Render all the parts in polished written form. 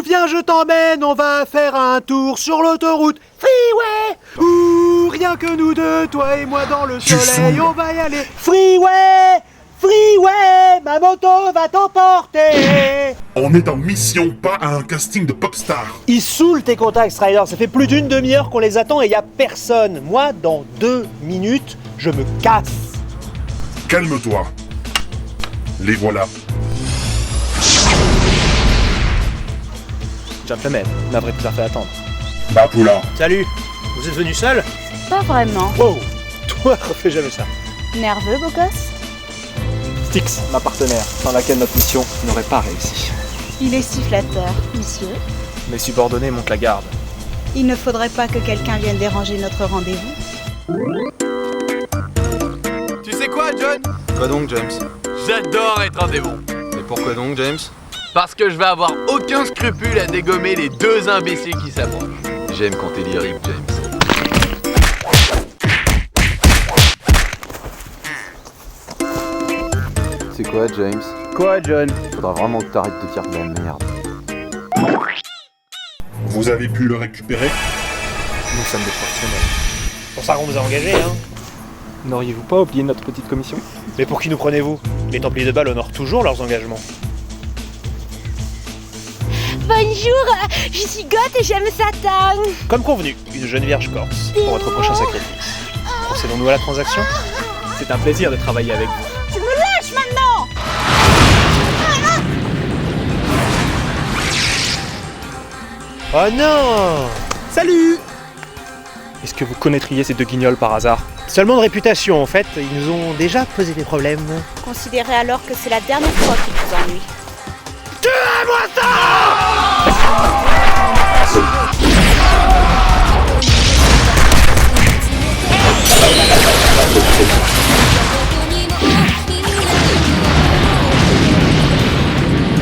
viens je t'emmène, on va faire un tour sur l'autoroute Freeway. Ouh, rien que nous deux, toi et moi dans le soleil, on va y aller. Freeway, Freeway, ma moto va t'emporter. On est en mission, pas à un casting de popstar. Ils saoulent tes contacts, Strider, ça fait plus d'une demi-heure qu'on les attend et y a personne. Moi, dans 2 minutes, je me casse. Calme-toi. Les voilà. Gentleman, navré de vous faire attendre. Bapoula. Salut, vous êtes venu seul? Pas vraiment. Wow, toi, refais jamais ça. Nerveux, beau gosse? Styx, ma partenaire, sans laquelle notre mission n'aurait pas réussi. Il est si flatteur, monsieur. Mes subordonnés montent la garde. Il ne faudrait pas que quelqu'un vienne déranger notre rendez-vous. Tu sais quoi, John? Quoi donc, James? J'adore être un démon. Et pourquoi donc, James? Parce que je vais avoir aucun scrupule à dégommer les 2 imbéciles qui s'approchent. J'aime quand t'es lyrique, James. C'est quoi, James? Quoi, John? Faudra vraiment que t'arrêtes de dire de la merde. Vous avez pu le récupérer? Nous sommes des professionnels. Pour ça qu'on vous a engagé, hein? N'auriez-vous pas oublié notre petite commission? Mais pour qui nous prenez-vous? Les Templiers de Bâle honorent toujours leurs engagements. Bonjour, je suis Goth et j'aime Satan. Comme convenu, une jeune vierge corse pour votre prochain sacrifice. Procédons-nous à la transaction? C'est un plaisir de travailler avec vous. Tu me lâches maintenant. Oh non! Salut! Est-ce que vous connaîtriez ces 2 guignols par hasard? Seulement de réputation en fait, ils nous ont déjà posé des problèmes. Considérez alors que c'est la dernière fois qu'il vous ennuie. Tuez-moi ça!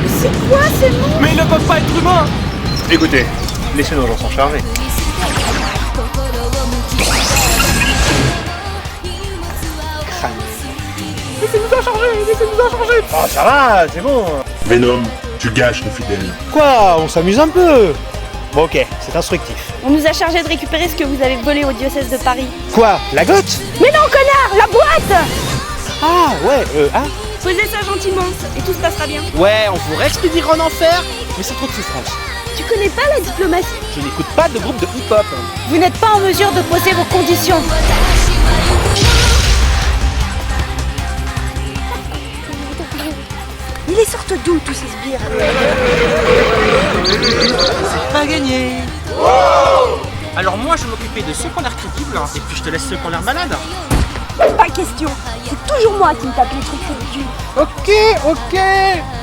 C'est quoi ces mots? Mais ils ne peuvent pas être humains! Écoutez, laissez nos gens s'en charger. Laissez-nous en charger! Laissez-nous en charger! Oh ça va, c'est bon! Venom, tu gâches nos fidèles. Quoi? On s'amuse un peu! Bon ok, c'est instructif. On nous a chargé de récupérer ce que vous avez volé au diocèse de Paris. Quoi? La gotte? Mais non, connard, la boîte. Ah ouais, Posez ça gentiment et tout se passera bien. Ouais, on vous expédiera en enfer, mais c'est trop de souffrance. Tu connais pas la diplomatie? Je n'écoute pas de groupe de hip-hop. Vous n'êtes pas en mesure de poser vos conditions. Il est sorte d'où tous ces sbires? Pas gagné. Alors moi je m'occupais de ceux qui ont l'air crédibles et puis je te laisse ceux qui ont l'air malades. Pas question. C'est toujours moi qui me tape les trucs ridicules. Ok,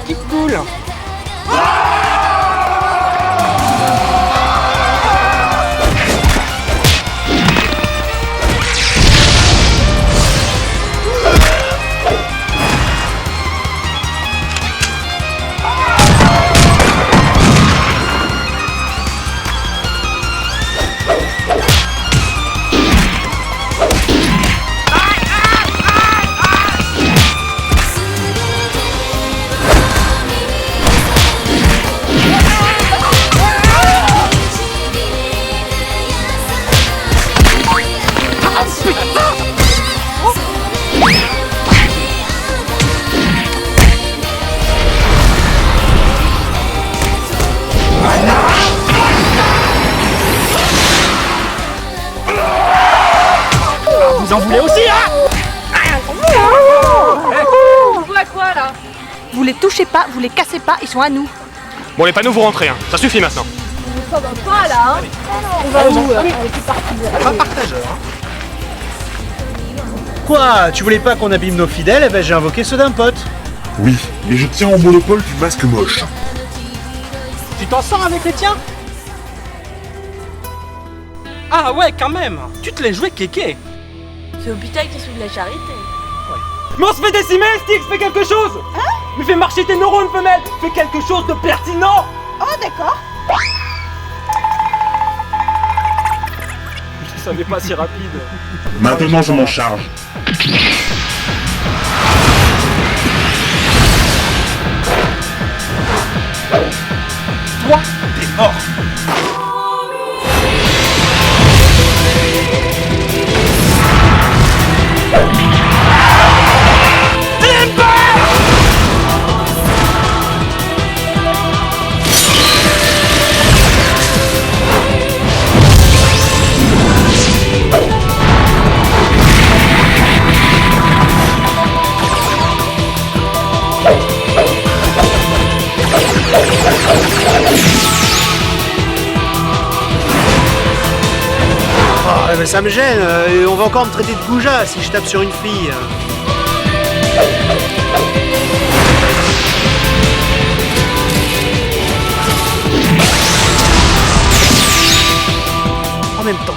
qui cool. Vous en voulez aussi, hein? On joue à quoi là? Vous les touchez pas, vous les cassez pas, ils sont à nous. Bon les panneaux vous rentrez, hein. Ça suffit maintenant. Ça va pas là, hein? On va où? Allez, c'est parti. Pas partageur. Quoi? Tu voulais pas qu'on abîme nos fidèles? Eh ben j'ai invoqué ceux d'un pote. Oui, mais je tiens au monopole du masque moche. Tu t'en sors avec les tiens? Ah ouais, quand même. Tu te l'es joué kéké. C'est Hôpital qui soude la charité. Mais on se fait décimer, Styx, fais quelque chose. Hein? Mais fais marcher tes neurones, femelle. Fais quelque chose de pertinent. Oh d'accord. Je savais pas si rapide. Maintenant, je m'en charge. Toi, ça me gêne, et on va encore me traiter de goujat si je tape sur une fille. En même temps,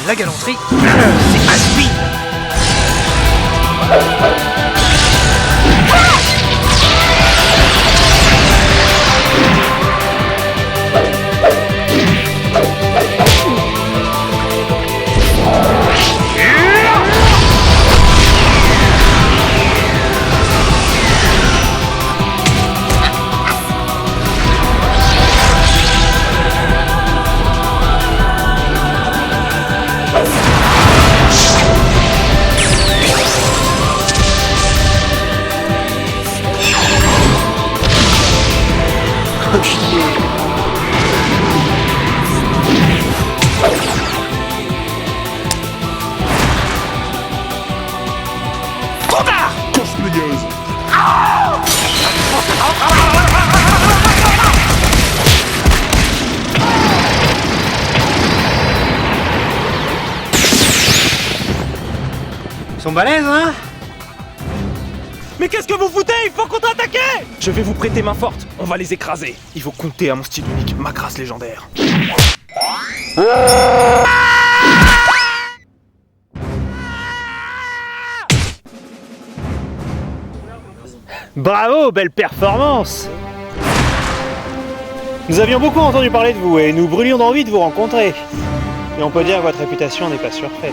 la galanterie, c'est has-been. Cosplayeuse. Ils sont balèzes, hein? Mais qu'est-ce que vous foutez? Il faut contre-attaquer! Je vais vous prêter main forte, on va les écraser. Il faut compter à mon style unique, ma grâce légendaire. Bravo, belle performance! Nous avions beaucoup entendu parler de vous et nous brûlions d'envie de vous rencontrer. Et on peut dire que votre réputation n'est pas surfaite.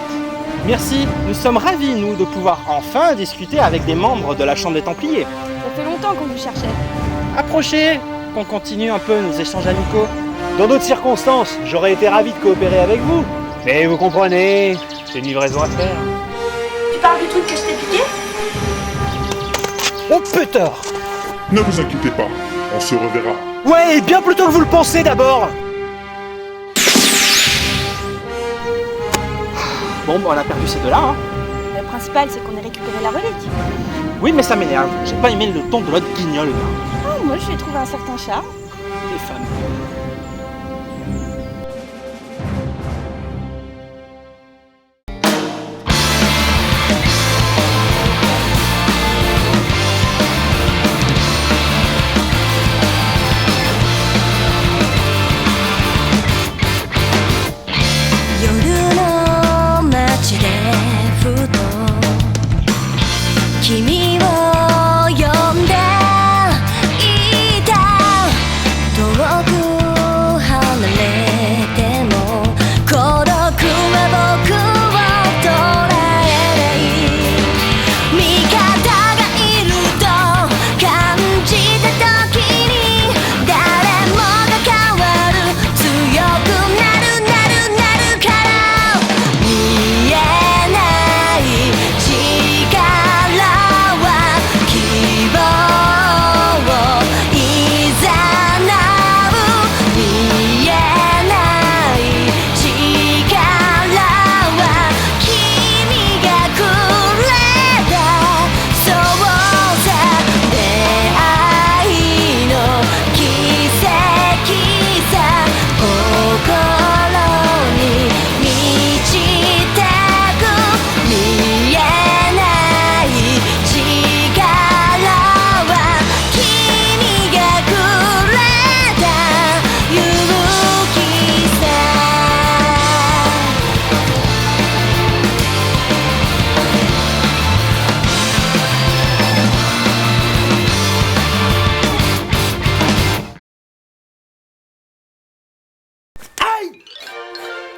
Merci, nous sommes ravis, nous, de pouvoir enfin discuter avec des membres de la Chambre des Templiers. Ça fait longtemps qu'on vous cherchait. Approchez, qu'on continue un peu nos échanges amicaux. Dans d'autres circonstances, j'aurais été ravi de coopérer avec vous. Mais vous comprenez, j'ai une livraison à faire. Tu parles du truc que je t'ai piqué? Oh putain! Ne vous inquiétez pas, on se reverra. Ouais, et bien plus tôt que vous le pensez d'abord! Bon, bah, on a perdu ces deux-là, hein. Le principal, c'est qu'on ait récupéré la relique. Oui, mais ça m'énerve. J'ai pas aimé le ton de l'autre guignol, là. Oh, moi, je lui ai trouvé un certain charme. Les femmes.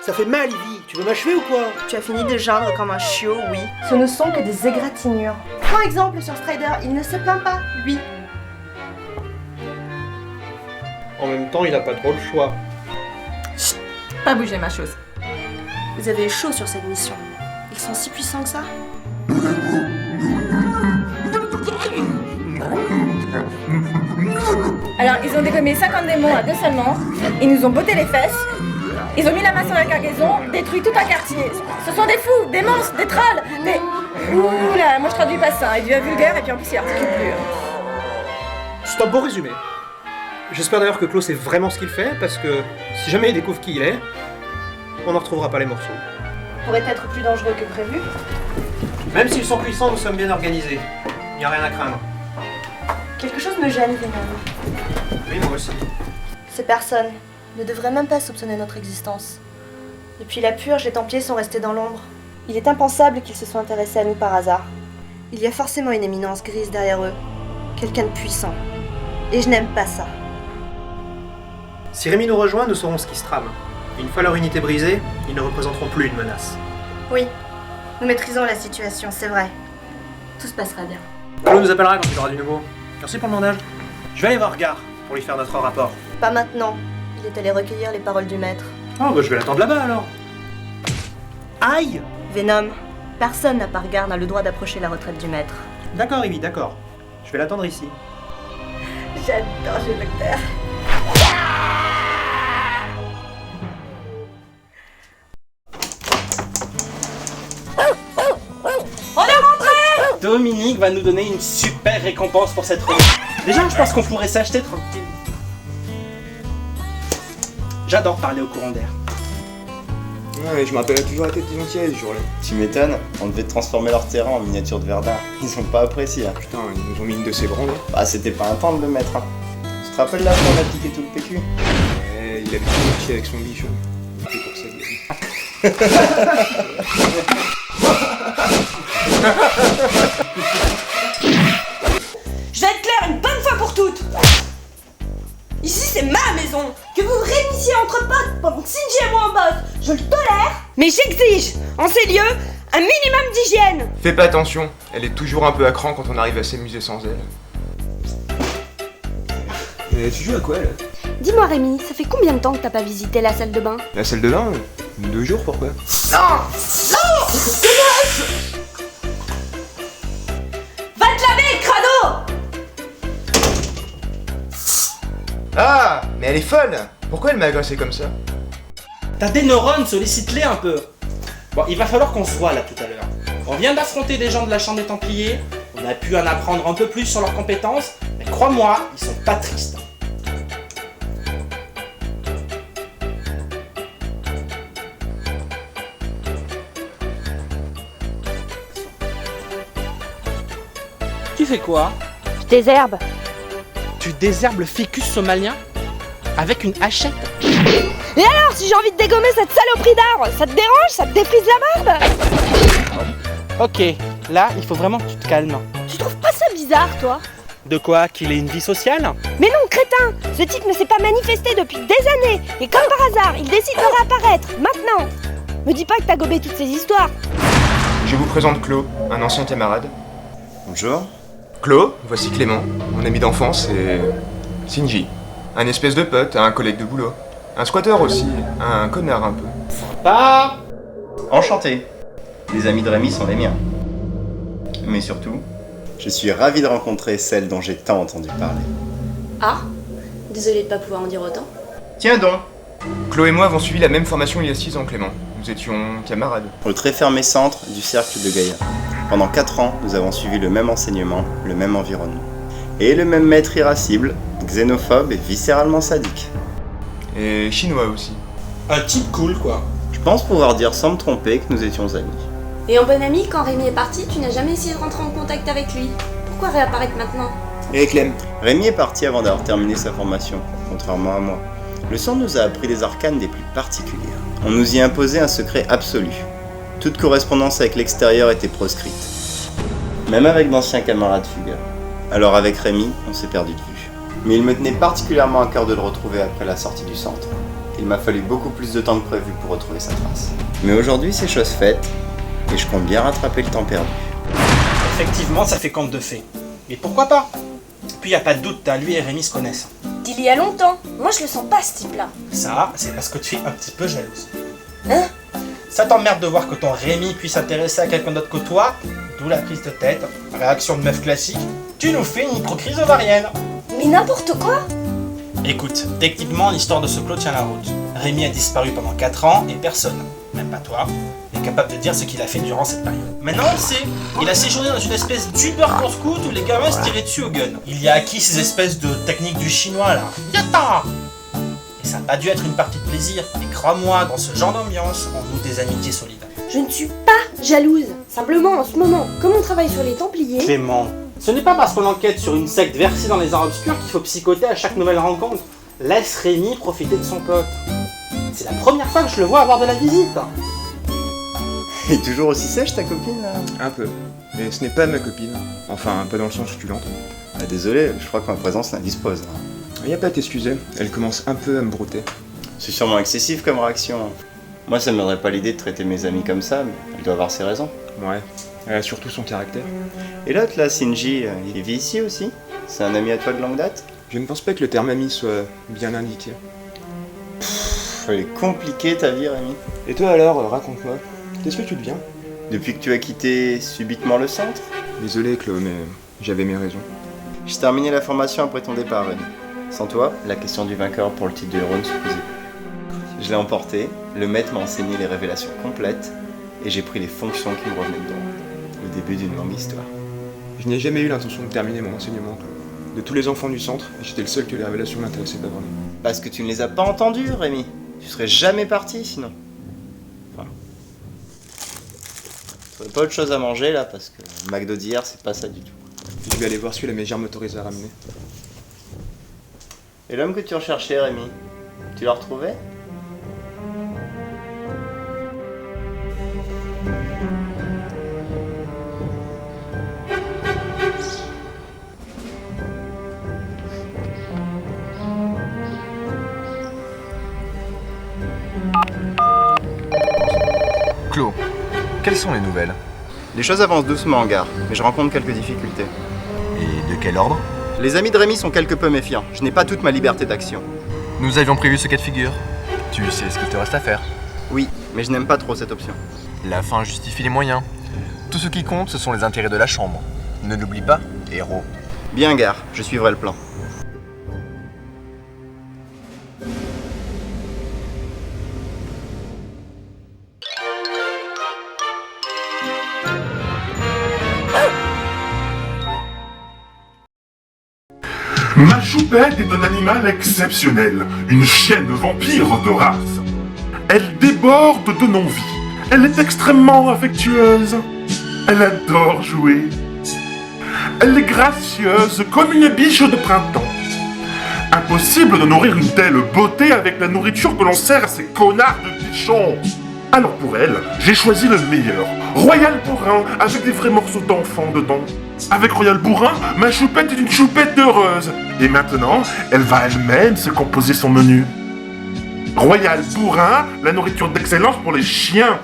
Ça fait mal, Ivy. Tu veux m'achever ou quoi? Tu as fini de geindre comme un chiot, oui. Ce ne sont que des égratignures. Par exemple, sur Strider, il ne se plaint pas, lui. En même temps, il a pas trop le choix. Pas bouger ma chose. Vous avez chaud sur cette mission. Ils sont si puissants que ça? Alors, ils ont dégommé 50 démons à 2 seulement. Ils nous ont botté les fesses. Ils ont mis la main sur la cargaison, détruit tout un quartier. Ce sont des fous, des monstres, des trolls, des... Ouh là, moi je traduis pas ça. Il devient vulgaire et puis en plus il articule plus. C'est un beau résumé. J'espère d'ailleurs que Klaus sait vraiment ce qu'il fait, parce que si jamais il découvre qui il est, on n'en retrouvera pas les morceaux. pourraient être plus dangereux que prévu. Même s'ils sont puissants, nous sommes bien organisés. Il n'y a rien à craindre. Quelque chose me gêne, Venom. Oui, moi aussi. Ces personnes ne devraient même pas soupçonner notre existence. Depuis la purge, les Templiers sont restés dans l'ombre. Il est impensable qu'ils se soient intéressés à nous par hasard. Il y a forcément une éminence grise derrière eux. Quelqu'un de puissant. Et je n'aime pas ça. Si Rémi nous rejoint, nous saurons ce qui se trame. Une fois leur unité brisée, ils ne représenteront plus une menace. Oui, nous maîtrisons la situation, c'est vrai. Tout se passera bien. Claude nous appellera quand il aura du nouveau. Merci pour le mandage. Je vais aller voir Gar pour lui faire notre rapport. Pas maintenant. Il est allé recueillir les paroles du maître. Oh, bah je vais l'attendre là-bas alors. Aïe! Venom, personne à part Gar n'a le droit d'approcher la retraite du maître. D'accord, Ivy, d'accord. Je vais l'attendre ici. J'adore ce docteur. Dominique va nous donner une super récompense pour cette remise. Déjà, je pense qu'on pourrait s'acheter tranquille. J'adore parler au courant d'air. Ouais, mais je me rappelle toujours la tête des gentils ce jour-là. Tu m'étonnes, on devait transformer leur terrain en miniature de Verdun. Ils ont pas apprécié. Hein. Putain, ils nous ont mis une de ces branles. Bah, c'était pas un temps de le mettre. Hein. Tu te rappelles là quand on a piqué tout le PQ? Ouais, il a toujours marché avec son bichon. C'est pour ça que Je vais être claire une bonne fois pour toutes. Ici c'est ma maison. Que vous réunissiez entre potes pendant que Shinji et moi en bosse, je le tolère. Mais j'exige, en ces lieux, un minimum d'hygiène. Fais pas attention, elle est toujours un peu à cran quand on arrive à s'amuser sans elle. Et tu joues à quoi là? Dis-moi Rémi, ça fait combien de temps que t'as pas visité la salle de bain? La salle de bain 2 jours, pourquoi? Non. Non. Va te laver, crado. Ah, mais elle est folle! Pourquoi elle m'a agressé comme ça? T'as des neurones, sollicite-les un peu. Bon, il va falloir qu'on se voit là tout à l'heure. On vient d'affronter des gens de la Chambre des Templiers, on a pu en apprendre un peu plus sur leurs compétences, mais crois-moi, ils sont pas tristes. Tu fais quoi? Je désherbe. Tu désherbes le ficus somalien? Avec une hachette? Et alors, si j'ai envie de dégommer cette saloperie d'arbre, ça te dérange? Ça te défrise la barbe? Ok, là, il faut vraiment que tu te calmes. Tu trouves pas ça bizarre, toi? De quoi? Qu'il ait une vie sociale? Mais non, crétin! Ce type ne s'est pas manifesté depuis des années, et comme par hasard, il décide de réapparaître, maintenant! Me dis pas que t'as gobé toutes ces histoires! Je vous présente Clo, un ancien camarade. Bonjour. Clo, voici Clément, mon ami d'enfance, et Shinji, un espèce de pote, un collègue de boulot. Un squatteur aussi, un connard un peu. Pas. Enchanté. Les amis de Rémi sont les miens. Mais surtout, je suis ravi de rencontrer celle dont j'ai tant entendu parler. Ah, désolé de pas pouvoir en dire autant. Tiens donc, Clo et moi avons suivi la même formation il y a 6 ans, Clément. Nous étions camarades. au très fermé centre du cercle de Gaïa. Pendant 4 ans, nous avons suivi le même enseignement, le même environnement. Et le même maître irascible, xénophobe et viscéralement sadique. Et chinois aussi. Un type cool, quoi. Je pense pouvoir dire sans me tromper que nous étions amis. Et en bon ami, quand Rémi est parti, tu n'as jamais essayé de rentrer en contact avec lui. Pourquoi réapparaître maintenant? Et Clem. Rémi est parti avant d'avoir terminé sa formation, contrairement à moi. Le centre nous a appris les arcanes des plus particulières. On nous y imposait un secret absolu. Toute correspondance avec l'extérieur était proscrite. Même avec d'anciens camarades fugueurs. Alors avec Rémi, on s'est perdu de vue. Mais il me tenait particulièrement à cœur de le retrouver après la sortie du centre. Il m'a fallu beaucoup plus de temps que prévu pour retrouver sa trace. Mais aujourd'hui, c'est chose faite, et je compte bien rattraper le temps perdu. Effectivement, ça fait conte de fées. Mais pourquoi pas? Puis y a pas de doute, lui et Rémi se connaissent. D'il y a longtemps. Moi, je le sens pas, ce type-là. Ça, c'est parce que tu es un petit peu jalouse. Hein? Ça t'emmerde de voir que ton Rémi puisse s'intéresser à quelqu'un d'autre que toi, d'où la prise de tête, réaction de meuf classique, tu nous fais une micro-crise ovarienne. Mais n'importe quoi! Écoute, techniquement, l'histoire de ce Clos tient la route. Rémi a disparu pendant 4 ans et personne, même pas toi, n'est capable de dire ce qu'il a fait durant cette période. Maintenant, on le sait. Il a séjourné dans une espèce d'Uber scout où les gamins se tiraient dessus au gun. Il y a acquis ces espèces de techniques du chinois là. Yata! Et ça n'a pas dû être une partie de plaisir. Et crois-moi, dans ce genre d'ambiance, on noue des amitiés solides. Je ne suis pas jalouse. Simplement, en ce moment, comme on travaille sur les Templiers... Clément, ce n'est pas parce qu'on enquête sur une secte versée dans les arts obscurs qu'il faut psychoter à chaque nouvelle rencontre. Laisse Rémi profiter de son pote. C'est la première fois que je le vois avoir de la visite. Et toujours aussi sèche ta copine là? Un peu. Mais ce n'est pas ma copine. Enfin, pas dans le sens où tu l'entends. Ah, désolé, je crois que ma présence n'indispose. Y a pas à t'excuser, elle commence un peu à me brouter. C'est sûrement excessif comme réaction. Moi, ça me viendrait pas l'idée de traiter mes amis comme ça, mais elle doit avoir ses raisons. Ouais, elle a surtout son caractère. Et l'autre là, Shinji, il vit ici aussi? C'est un ami à toi de longue date? Je ne pense pas que le terme ami soit bien indiqué. Elle est compliquée ta vie, Rémi. Et toi alors, raconte-moi, qu'est-ce que tu deviens? Depuis que tu as quitté subitement le centre? Désolé Chloé, mais j'avais mes raisons. J'ai terminé la formation après ton départ, Rémi. Sans toi, la question du vainqueur pour le titre de héros ne se posait plus. Je l'ai emporté, le maître m'a enseigné les révélations complètes, et j'ai pris les fonctions qui me revenaient de droit. Le début d'une longue histoire. Je n'ai jamais eu l'intention de terminer mon enseignement, Chloé. De tous les enfants du centre, j'étais le seul que les révélations n'intéressaient pas vraiment. Parce que tu ne les as pas entendues, Rémi. Tu serais jamais parti sinon. Enfin. Tu n'aurais pas autre chose à manger là, parce que le McDo d'hier, c'est pas ça du tout. Je vais aller voir celui-là, mais j'ai m'autorise à ramener. Et l'homme que tu recherchais, Rémi, tu l'as retrouvé? Clo, quelles sont les nouvelles? Les choses avancent doucement en gare, mais je rencontre quelques difficultés. Et de quel ordre? Les amis de Rémi sont quelque peu méfiants. Je n'ai pas toute ma liberté d'action. Nous avions prévu ce cas de figure. Tu sais ce qu'il te reste à faire. Oui, mais je n'aime pas trop cette option. La fin justifie les moyens. Tout ce qui compte, ce sont les intérêts de la chambre. Ne l'oublie pas, héros. Bien gare, je suivrai le plan. Ma choupette est un animal exceptionnel, une chienne vampire de race. Elle déborde de non-vie. Elle est extrêmement affectueuse. Elle adore jouer. Elle est gracieuse comme une biche de printemps. Impossible de nourrir une telle beauté avec la nourriture que l'on sert à ces connards de bichons. Alors pour elle, j'ai choisi le meilleur, Royal Bourrin, avec des vrais morceaux d'enfant dedans. Avec Royal Bourrin, ma choupette est une choupette heureuse. Et maintenant, elle va elle-même se composer son menu. Royal Bourrin, la nourriture d'excellence pour les chiens.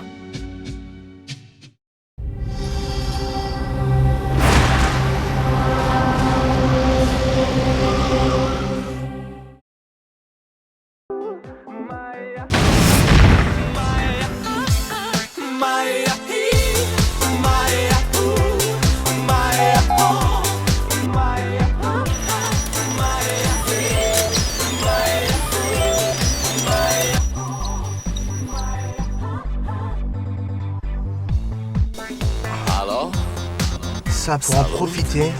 Ça pour en profiter.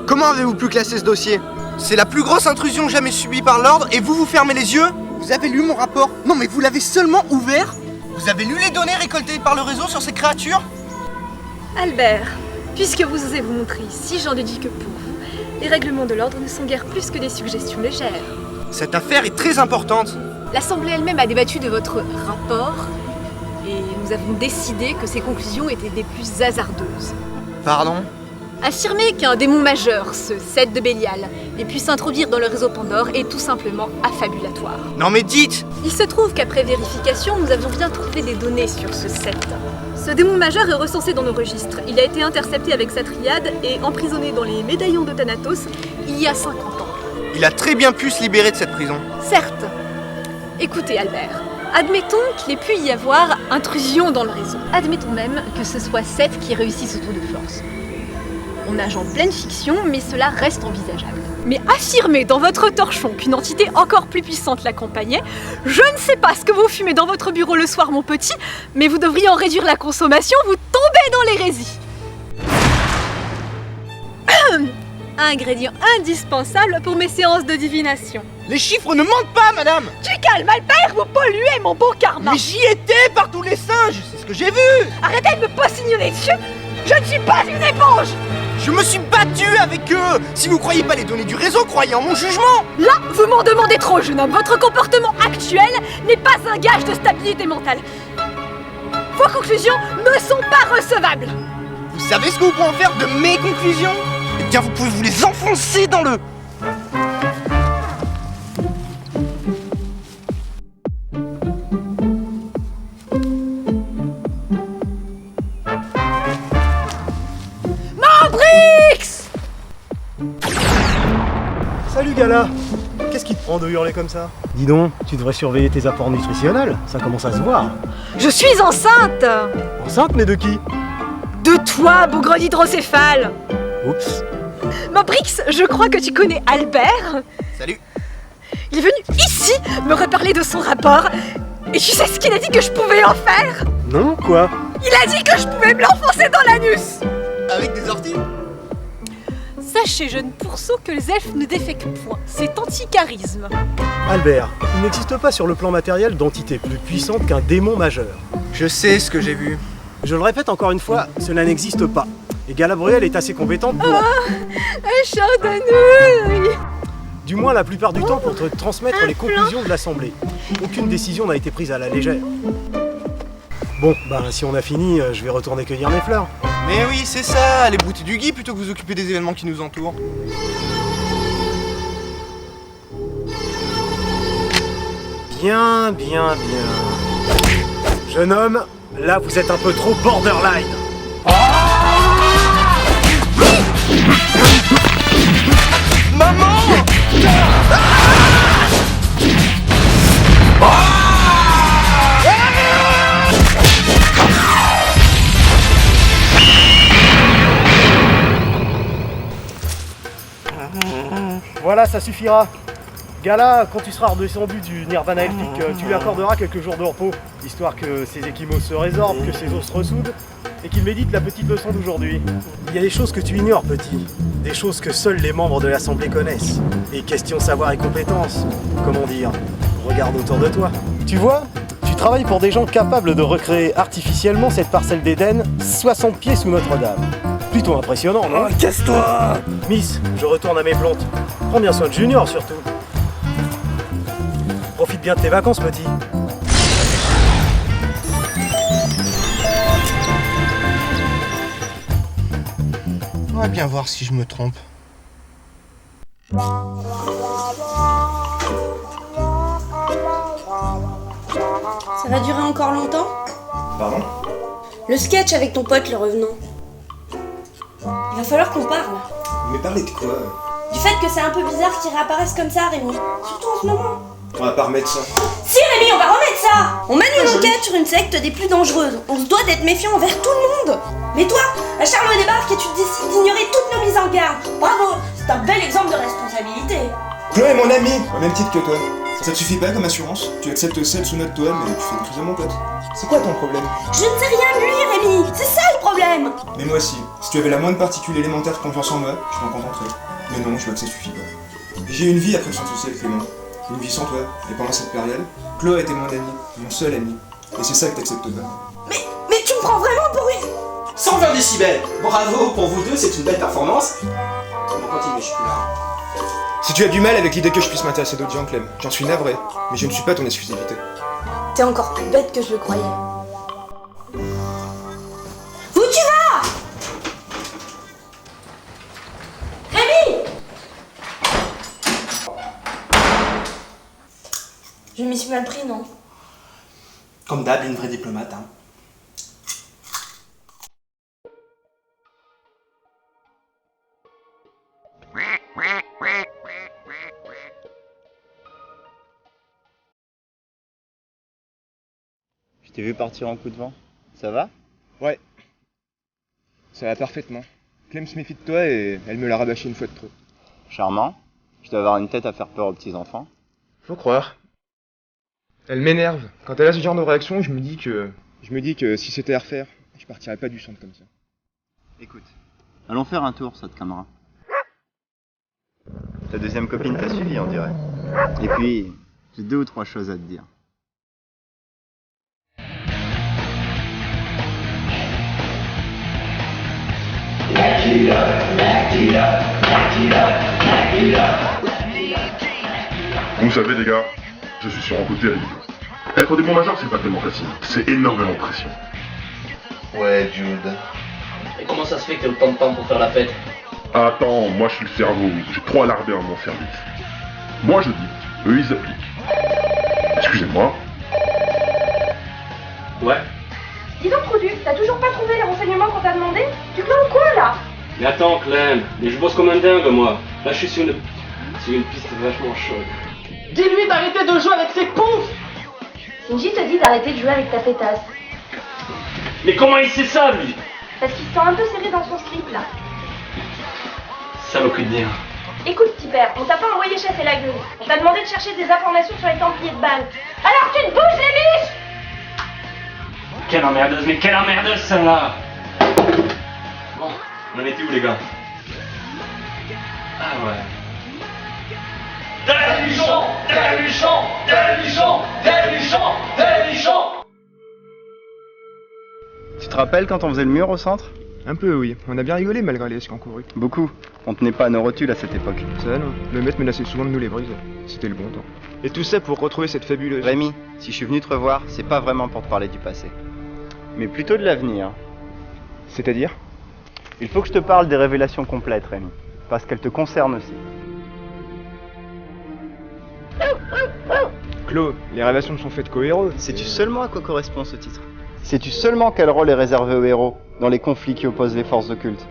Comment avez-vous pu classer ce dossier? C'est la plus grosse intrusion jamais subie par l'ordre et vous fermez les yeux? Vous avez lu mon rapport? Non mais vous l'avez seulement ouvert? Vous avez lu les données récoltées par le réseau sur ces créatures? Albert, puisque vous osez vous montrer si j'en déduis que pour vous, les règlements de l'ordre ne sont guère plus que des suggestions légères. Cette affaire est très importante. L'Assemblée elle-même a débattu de votre rapport et nous avons décidé que ses conclusions étaient des plus hasardeuses. Pardon? Affirmer qu'un démon majeur, ce Seth de Bélial, et puis s'introduire dans le réseau Pandore est tout simplement affabulatoire. Non mais dites! Il se trouve qu'après vérification, nous avions bien trouvé des données sur ce Seth. Ce démon majeur est recensé dans nos registres. Il a été intercepté avec sa triade et emprisonné dans les médaillons de Thanatos il y a 50 ans. Il a très bien pu se libérer de cette prison. Certes. Écoutez Albert, admettons qu'il ait pu y avoir intrusion dans le réseau. Admettons même que ce soit Seth qui réussisse ce tour de force. On nage en pleine fiction, mais cela reste envisageable. Mais affirmer dans votre torchon qu'une entité encore plus puissante l'accompagnait, je ne sais pas ce que vous fumez dans votre bureau le soir, mon petit, mais vous devriez en réduire la consommation, vous tombez dans l'hérésie. Ingrédient indispensable pour mes séances de divination. Les chiffres ne mentent pas, madame! Tu calmes, Albert, vous polluez mon bon karma. Mais j'y étais par tous les singes, c'est ce que j'ai vu! Arrêtez de me possignoler dessus. Je ne suis pas une éponge. Je me suis battu avec eux! Si vous croyez pas les données du réseau, croyez en mon jugement! Là, vous m'en demandez trop, jeune homme. Votre comportement actuel n'est pas un gage de stabilité mentale. Vos conclusions ne sont pas recevables. Vous savez ce que vous pouvez en faire de mes conclusions? Eh bien, vous pouvez vous les enfoncer dans le... Salut Gala! Qu'est-ce qui te prend de hurler comme ça? Dis donc, tu devrais surveiller tes apports nutritionnels, ça commence à se voir. Je suis enceinte. Enceinte, mais de qui? De toi, bougre d'hydrocéphale. Oups. Mabrix, je crois que tu connais Albert. Salut. Il est venu ici me reparler de son rapport. Et tu sais ce qu'il a dit que je pouvais en faire? Non, quoi? Il a dit que je pouvais me l'enfoncer dans l'anus. Avec des orties? Sachez, jeune pourceau, que les elfes ne défèquent point. C'est anti-charisme. Albert, il n'existe pas sur le plan matériel d'entité plus puissante qu'un démon majeur. Je sais ce que j'ai vu. Je le répète encore une fois, cela n'existe pas. Et Galadriel est assez compétente pour... Un chant d'anouilles. Du moins la plupart du temps pour te transmettre les conclusions de l'Assemblée. Aucune décision n'a été prise à la légère. Bon, ben si on a fini, je vais retourner cueillir mes fleurs. Mais oui, c'est ça, allez brouter du gui plutôt que vous occuper des événements qui nous entourent. Bien, bien, bien. Jeune homme, là vous êtes un peu trop borderline. Maman! Voilà, ça suffira. Gala, quand tu seras redescendu du Nirvana elfique, tu lui accorderas quelques jours de repos, histoire que ses échymoses se résorbent, que ses os se ressoudent, et qu'il médite la petite leçon d'aujourd'hui. Il y a des choses que tu ignores, petit. Des choses que seuls les membres de l'Assemblée connaissent. Et question savoir et compétence, comment dire, regarde autour de toi. Tu vois, tu travailles pour des gens capables de recréer artificiellement cette parcelle d'Éden 60 pieds sous Notre-Dame. Plutôt impressionnant, non? Oh, casse-toi! Miss, je retourne à mes plantes. Prends bien soin de Junior, surtout. Profite bien de tes vacances, petit. On va bien voir si je me trompe. Ça va durer encore longtemps? Pardon? Le sketch avec ton pote, le revenant. Il va falloir qu'on parle. Mais parlez de quoi? Du fait que c'est un peu bizarre qu'il réapparaisse comme ça, Rémi. Surtout en ce moment. On va pas remettre ça. Si, Rémi, on va remettre ça! On mène une enquête sur une secte des plus dangereuses. On se doit d'être méfiant envers tout le monde. Mais toi, la charme débarque et tu décides d'ignorer toutes nos mises en garde. Bravo! C'est un bel exemple de responsabilité. Chloé est mon ami, au même titre que toi. Ça te suffit pas comme assurance? Tu acceptes celle sous notre toit, mais tu fais une crise à mon pote. C'est quoi ton problème? Je ne sais rien de lui, Rémi. C'est ça le problème. Mais moi aussi. Si tu avais la moindre particule élémentaire de confiance en moi, je m'en contenterais. Mais non, je vois que ça suffit pas. J'ai une vie après le centre social Clément. Une vie sans toi. Et pendant cette période, Chloé était mon ami, mon seul ami. Et c'est ça que t'acceptes pas. Mais tu me prends vraiment pour une... 120 décibels. Bravo pour vous deux, c'est une belle performance. On continue, je suis plus là. Si tu as du mal avec l'idée que je puisse m'intéresser à d'autres gens, Clem, j'en suis navré. Mais je ne suis pas ton exclusivité. T'es encore plus bête que je le croyais. Où tu vas? Rémi! Je m'y suis mal pris, non? Comme d'hab, une vraie diplomate, hein. Je t'ai vu partir en coup de vent. Ça va? Ouais. Ça va parfaitement. Clem se méfie de toi et elle me l'a rabâché une fois de trop. Charmant. Je dois avoir une tête à faire peur aux petits-enfants. Faut croire. Elle m'énerve. Quand elle a ce genre de réaction, je me dis que si c'était à refaire, je partirais pas du centre comme ça. Écoute, allons faire un tour, ça te calmera. Ta deuxième copine t'a suivi, on dirait. Et puis, j'ai 2 ou 3 choses à te dire. Vous savez les gars, je suis sur un côté religieux. Être démon majeur, c'est pas tellement facile. C'est énormément de pression. Ouais, Jude. Et comment ça se fait que t'as autant de temps pour faire la fête? Attends, moi je suis le cerveau, j'ai 3 larbés à mon service. Moi je dis, eux ils appliquent. Excusez-moi. Ouais. Dis donc, Trudu, t'as toujours pas trouvé les renseignements qu'on t'a demandé? Tu glandes quoi, là? Mais attends, Clem, mais je bosse comme un dingue, moi. Là, je suis sur une piste vachement chaude. Dis-lui d'arrêter de jouer avec ses poufs! Shinji te dit d'arrêter de jouer avec ta pétasse. Mais comment il sait ça, lui? Parce qu'il se sent un peu serré dans son slip, là. Saloperie de bien. Écoute, petit père, on t'a pas envoyé chasser la gueule. On t'a demandé de chercher des informations sur les Templiers de Bâle. Alors tu te bouges, les biches! Quelle emmerdeuse, mais quelle emmerdeuse, celle-là! Bon, on en était où, les gars? Ah ouais. Déluchon! Déluchon! Déluchon! Déluchon! Déluchon! Tu te rappelles quand on faisait le mur au centre? Un peu, oui. On a bien rigolé malgré les risques encourus. Beaucoup. On tenait pas à nos rotules à cette époque. Ça, non. Le maître menaçait souvent de nous les briser. C'était le bon temps. Et tout ça pour retrouver cette fabuleuse... Rémi, si je suis venu te revoir, c'est pas vraiment pour te parler du passé. Mais plutôt de l'avenir. C'est-à-dire? Il faut que je te parle des révélations complètes, Rémi. Parce qu'elles te concernent aussi. Claude, les révélations ne sont faites qu'aux héros. Sais-tu seulement à quoi correspond ce titre? Sais-tu seulement quel rôle est réservé aux héros dans les conflits qui opposent les forces occultes?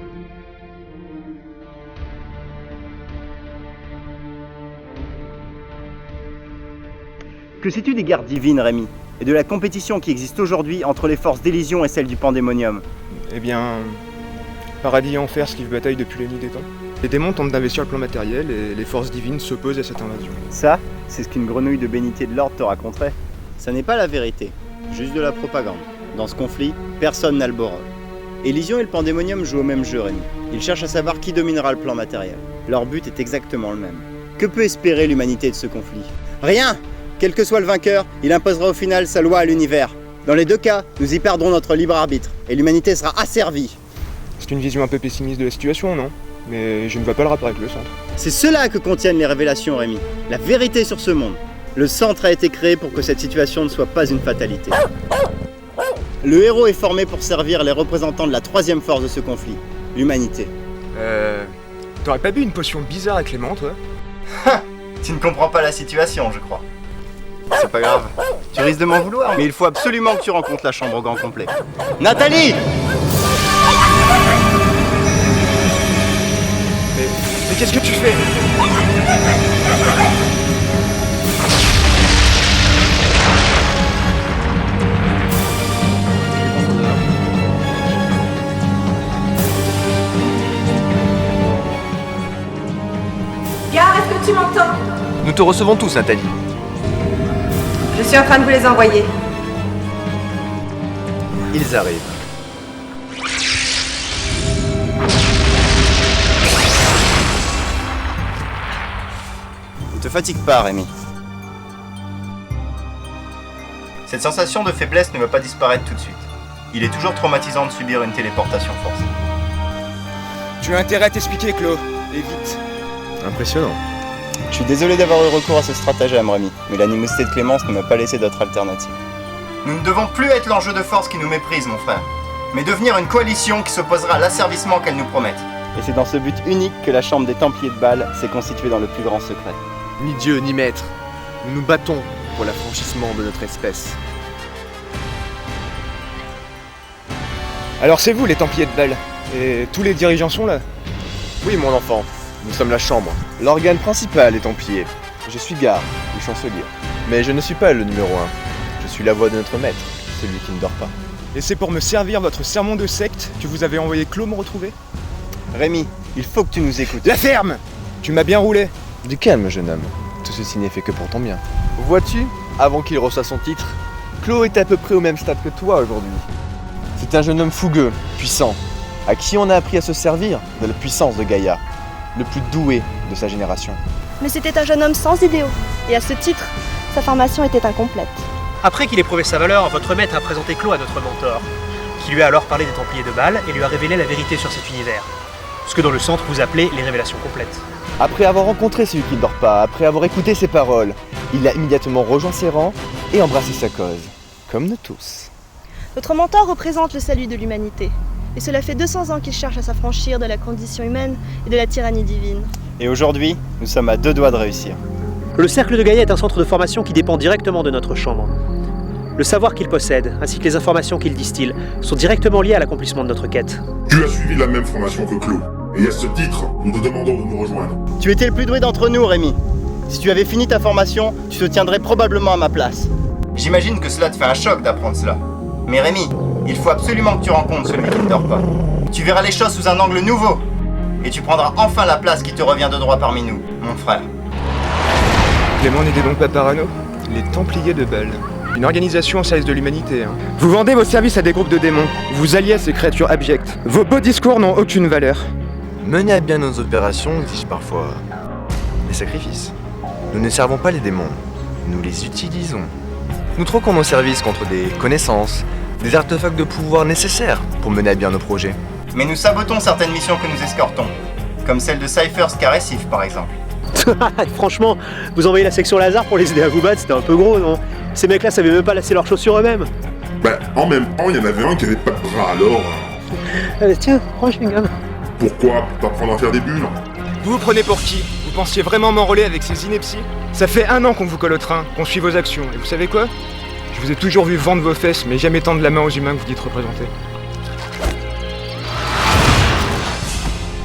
Que sais-tu des guerres divines, Rémi? Et de la compétition qui existe aujourd'hui entre les forces d'Élysion et celles du Pandémonium? Eh bien... Paradis et enfer se livrent bataille depuis les nuits des temps. Les démons tentent d'investir le plan matériel et les forces divines s'opposent à cette invasion. Ça, c'est ce qu'une grenouille de bénitier de l'ordre te raconterait. Ça n'est pas la vérité, juste de la propagande. Dans ce conflit, personne n'a le beau rôle. Élysion et le Pandémonium jouent au même jeu, Rémi. Ils cherchent à savoir qui dominera le plan matériel. Leur but est exactement le même. Que peut espérer l'humanité de ce conflit? Rien! Quel que soit le vainqueur, il imposera au final sa loi à l'univers. Dans les deux cas, nous y perdrons notre libre arbitre, et l'humanité sera asservie. C'est une vision un peu pessimiste de la situation, non? Mais je ne vois pas le rapport avec le centre. C'est cela que contiennent les révélations, Rémi. La vérité sur ce monde. Le centre a été créé pour que cette situation ne soit pas une fatalité. Le héros est formé pour servir les représentants de la troisième force de ce conflit, l'humanité. T'aurais pas bu une potion bizarre à Clément, toi? Tu ne comprends pas la situation, je crois. C'est pas grave. Tu risques de m'en vouloir, mais il faut absolument que tu rencontres la chambre au grand complet. Nathalie! Mais qu'est-ce que tu fais? Gare, est-ce que tu m'entends? Nous te recevons tous, Nathalie. Je suis en train de vous les envoyer. Ils arrivent. Ne te fatigue pas, Rémi. Cette sensation de faiblesse ne va pas disparaître tout de suite. Il est toujours traumatisant de subir une téléportation forcée. Tu as intérêt à t'expliquer, Claude. Et vite. Impressionnant. Je suis désolé d'avoir eu recours à ce stratagème, Rémi, mais l'animosité de Clémence ne m'a pas laissé d'autre alternative. Nous ne devons plus être l'enjeu de force qui nous méprise, mon frère, mais devenir une coalition qui s'opposera à l'asservissement qu'elle nous promette. Et c'est dans ce but unique que la Chambre des Templiers de Bâle s'est constituée dans le plus grand secret. Ni Dieu, ni maître. Nous nous battons pour l'affranchissement de notre espèce. Alors c'est vous les Templiers de Belle, et tous les dirigeants sont là. Oui, mon enfant, nous sommes la Chambre, l'organe principal des Templiers. Je suis Gar, le chancelier. Mais je ne suis pas le numéro 1. Je suis la voix de notre maître, celui qui ne dort pas. Et c'est pour me servir votre sermon de secte que vous avez envoyé Claude me retrouver? Rémi, il faut que tu nous écoutes. La ferme! Tu m'as bien roulé. Du calme, jeune homme. Tout ceci n'est fait que pour ton bien. Vois-tu, avant qu'il reçoive son titre, Claude est à peu près au même stade que toi aujourd'hui. C'est un jeune homme fougueux, puissant, à qui on a appris à se servir de la puissance de Gaïa, le plus doué de sa génération. Mais c'était un jeune homme sans idéaux, et à ce titre, sa formation était incomplète. Après qu'il ait prouvé sa valeur, votre maître a présenté Claude à notre mentor, qui lui a alors parlé des Templiers de Bâle et lui a révélé la vérité sur cet univers. Ce que dans le centre vous appelez les révélations complètes. Après avoir rencontré celui qui ne dort pas, après avoir écouté ses paroles, il a immédiatement rejoint ses rangs et embrassé sa cause, comme nous tous. Notre mentor représente le salut de l'humanité, et cela fait 200 ans qu'il cherche à s'affranchir de la condition humaine et de la tyrannie divine. Et aujourd'hui, nous sommes à 2 doigts de réussir. Le cercle de Gaïa est un centre de formation qui dépend directement de notre chambre. Le savoir qu'il possède, ainsi que les informations qu'il distille, sont directement liés à l'accomplissement de notre quête. Tu as suivi la même formation que Claude, et à ce titre, nous te demandons de nous rejoindre. Tu étais le plus doué d'entre nous, Rémi. Si tu avais fini ta formation, tu te tiendrais probablement à ma place. J'imagine que cela te fait un choc d'apprendre cela. Mais Rémi, il faut absolument que tu rencontres celui qui ne dort pas. Tu verras les choses sous un angle nouveau. Et tu prendras enfin la place qui te revient de droit parmi nous, mon frère. Clément n'était donc pas parano? Les Templiers de Bâle. Une organisation au service de l'humanité. Vous vendez vos services à des groupes de démons. Vous alliez à ces créatures abjectes. Vos beaux discours n'ont aucune valeur. Mener à bien nos opérations exige parfois des sacrifices. Nous ne servons pas les démons, nous les utilisons. Nous troquons nos services contre des connaissances, des artefacts de pouvoir nécessaires pour mener à bien nos projets. Mais nous sabotons certaines missions que nous escortons, comme celle de Cypher Scaressif par exemple. Franchement, vous envoyez la section Lazare pour les aider à vous battre, c'était un peu gros, non? Ces mecs-là savaient même pas lasser leurs chaussures eux-mêmes. Bah, en même temps, il y en avait un qui avait pas de bras alors. Allez, tiens, prends le chewing-gum. Pourquoi? Pour t'apprendre à faire des bulles? Vous vous prenez pour qui? Vous pensiez vraiment m'enrôler avec ces inepties? Ça fait 1 an qu'on vous colle au train, qu'on suit vos actions, et vous savez quoi? Je vous ai toujours vu vendre vos fesses, mais jamais tendre la main aux humains que vous dites représenter.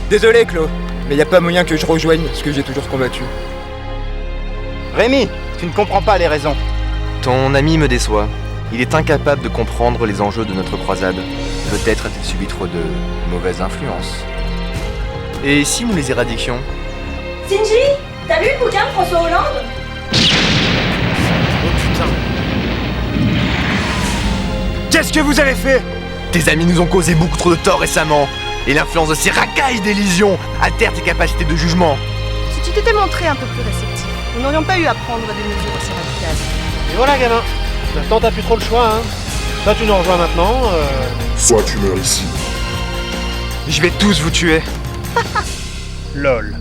Désolé, Claude, mais y a pas moyen que je rejoigne ce que j'ai toujours combattu. Rémi, tu ne comprends pas les raisons. Ton ami me déçoit. Il est incapable de comprendre les enjeux de notre croisade. Peut-être a-t-il subi trop de mauvaises influences. Et si nous les éradiquions? Shinji, t'as lu le bouquin de François Hollande? Oh putain. Qu'est-ce que vous avez fait? Tes amis nous ont causé beaucoup trop de tort récemment. Et l'influence de ces racailles d'élision altère tes capacités de jugement. Si tu t'étais montré un peu plus réceptif, nous n'aurions pas eu à prendre des mesures aussi radicales. Et voilà, gamin. Maintenant, t'as plus trop le choix, hein. Soit tu nous rejoins maintenant, Soit tu meurs ici. Je vais tous vous tuer. LOL.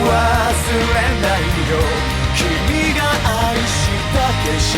忘れないよ君が愛した景色